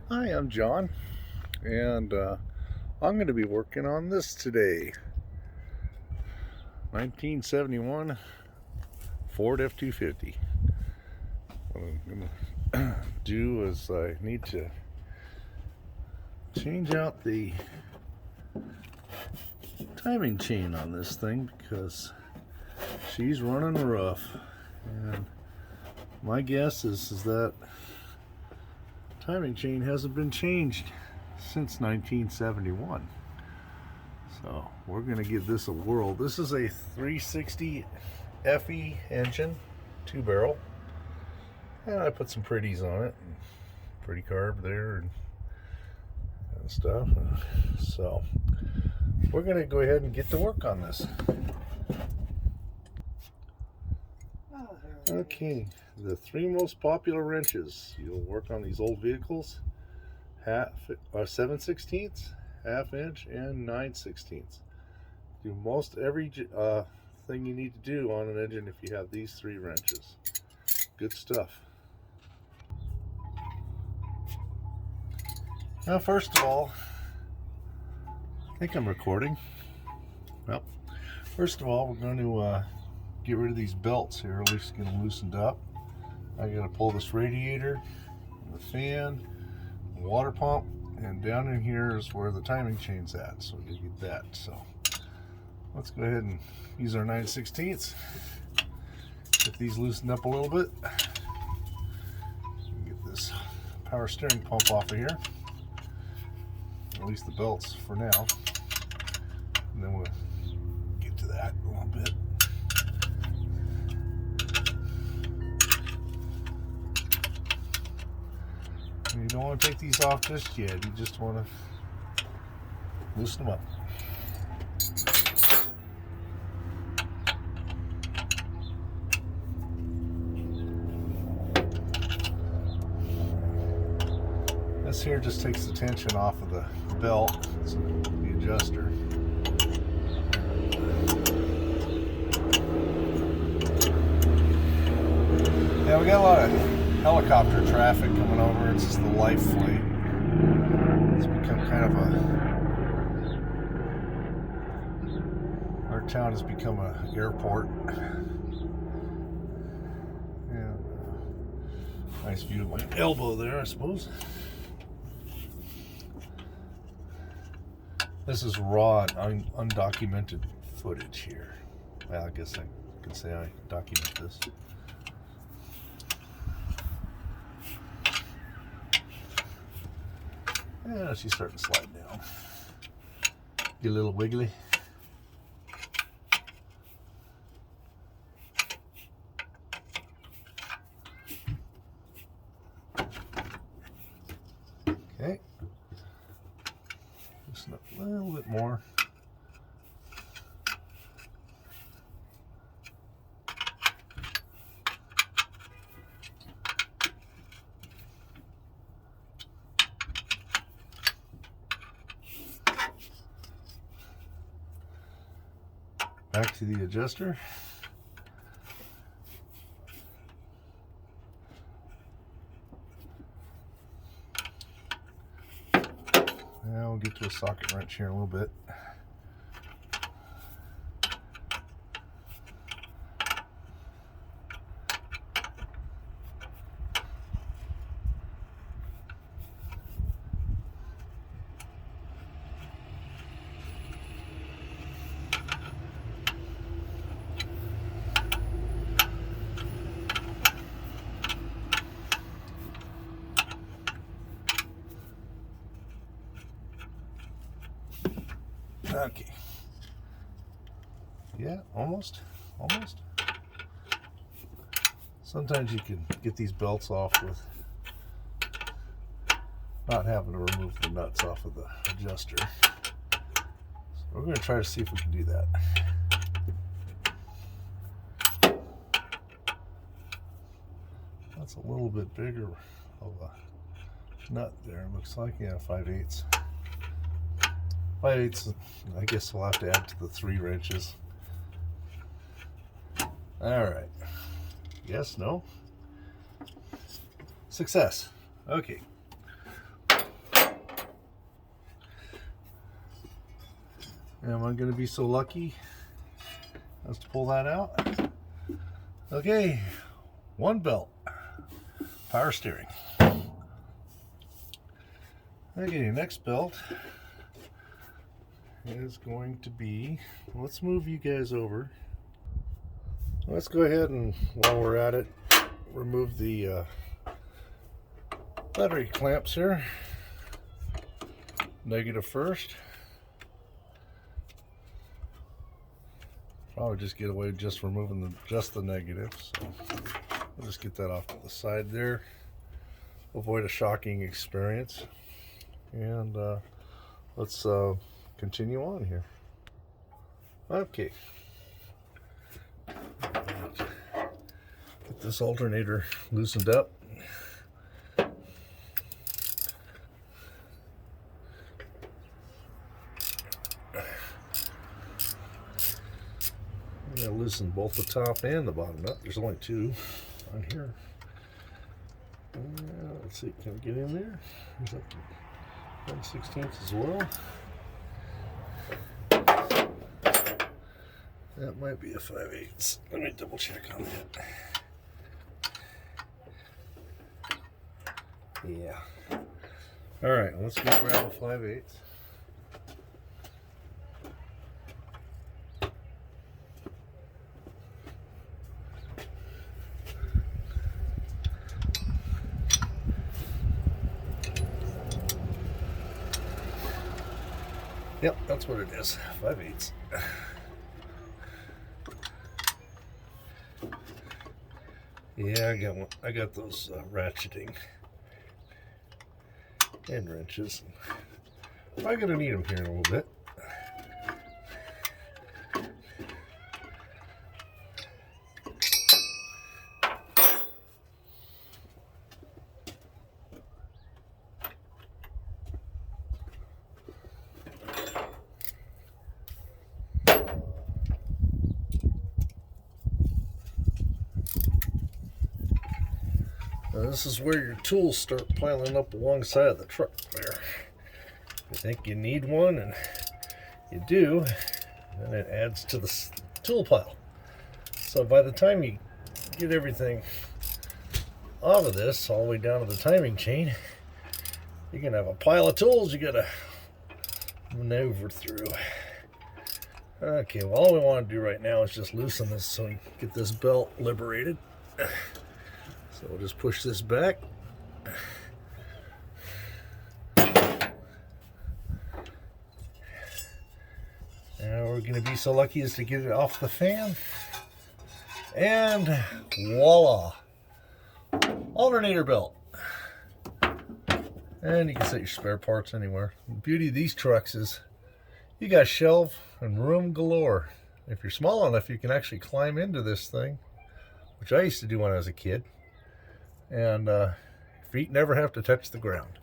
Hi, I'm John, and I'm going to be working on this today. 1971 Ford F250. What I'm going to do is I need to change out the timing chain on this thing because she's running rough. And my guess is that timing chain hasn't been changed since 1971. So we're going to give this a whirl. This is a 360 FE engine, 2-barrel, and I put some pretties on it, and pretty carb there and stuff. So we're going to go ahead and get to work on this. Okay, the three most popular wrenches you'll work on these old vehicles: 7/16, ½ inch, and 9/16. Do most every thing you need to do on an engine if you have these three wrenches. Good stuff. Now, first of all, I think I'm recording. Well, first of all, we're going to get rid of these belts here. At least get them loosened up. I got to pull this radiator, the fan, the water pump, and down in here is where the timing chain's at. So you get that. So let's go ahead and use our 9/16. Get these loosened up a little bit. Get this power steering pump off of here. At least the belts for now. And then we'll get to that a little bit. And you don't want to take these off just yet. You just want to loosen them up. This here just takes the tension off of the belt, it's the adjuster. Yeah, we got a lot of helicopter traffic coming over. It's just the life flight. It's become kind of our town has become an airport. And nice view of my elbow there, I suppose. This is raw and undocumented footage here. Well, I guess I could say I document this. Yeah, she's starting to slide down. Get a little wiggly. Okay. Loosen up a little bit more. Back to the adjuster. Now we'll get to a socket wrench here in a little bit. Okay. Yeah, almost. Sometimes you can get these belts off with not having to remove the nuts off of the adjuster. So we're going to try to see if we can do that. That's a little bit bigger of a nut there. Looks like, yeah, 5/8. 5/8, I guess we'll have to add to the 3 wrenches. All right. Yes, no? Success. Okay. Am I going to be so lucky as to pull that out? Okay, one belt, power steering. Okay, next belt is going to be, let's move you guys over. Let's go ahead and, while we're at it, remove the battery clamps here. Negative first. Probably just get away just removing just the negatives. So we'll just get that off to the side there. Avoid a shocking experience. And let's continue on here. Okay. Get this alternator loosened up. I'm going to loosen both the top and the bottom nut. There's only two on here. Let's see, can we get in there? There's up to 1/16 as well. That might be a 5/8. Let me double check on that. Yeah. Alright, let's go grab a 5/8. Yep, that's what it is. 5/8. Yeah, I got those ratcheting and wrenches. I'm gonna need them here in a little bit. This is where your tools start piling up alongside of the truck there. You think you need one, and you do, and it adds to the tool pile. So by the time you get everything out of this, all the way down to the timing chain, you're going to have a pile of tools you got to maneuver through. Okay, well, all we want to do right now is just loosen this so we get this belt liberated. So we'll just push this back. Now we're going to be so lucky as to get it off the fan. And voila! Alternator belt. And you can set your spare parts anywhere. The beauty of these trucks is you got shelf and room galore. If you're small enough, you can actually climb into this thing, which I used to do when I was a kid. And feet never have to touch the ground.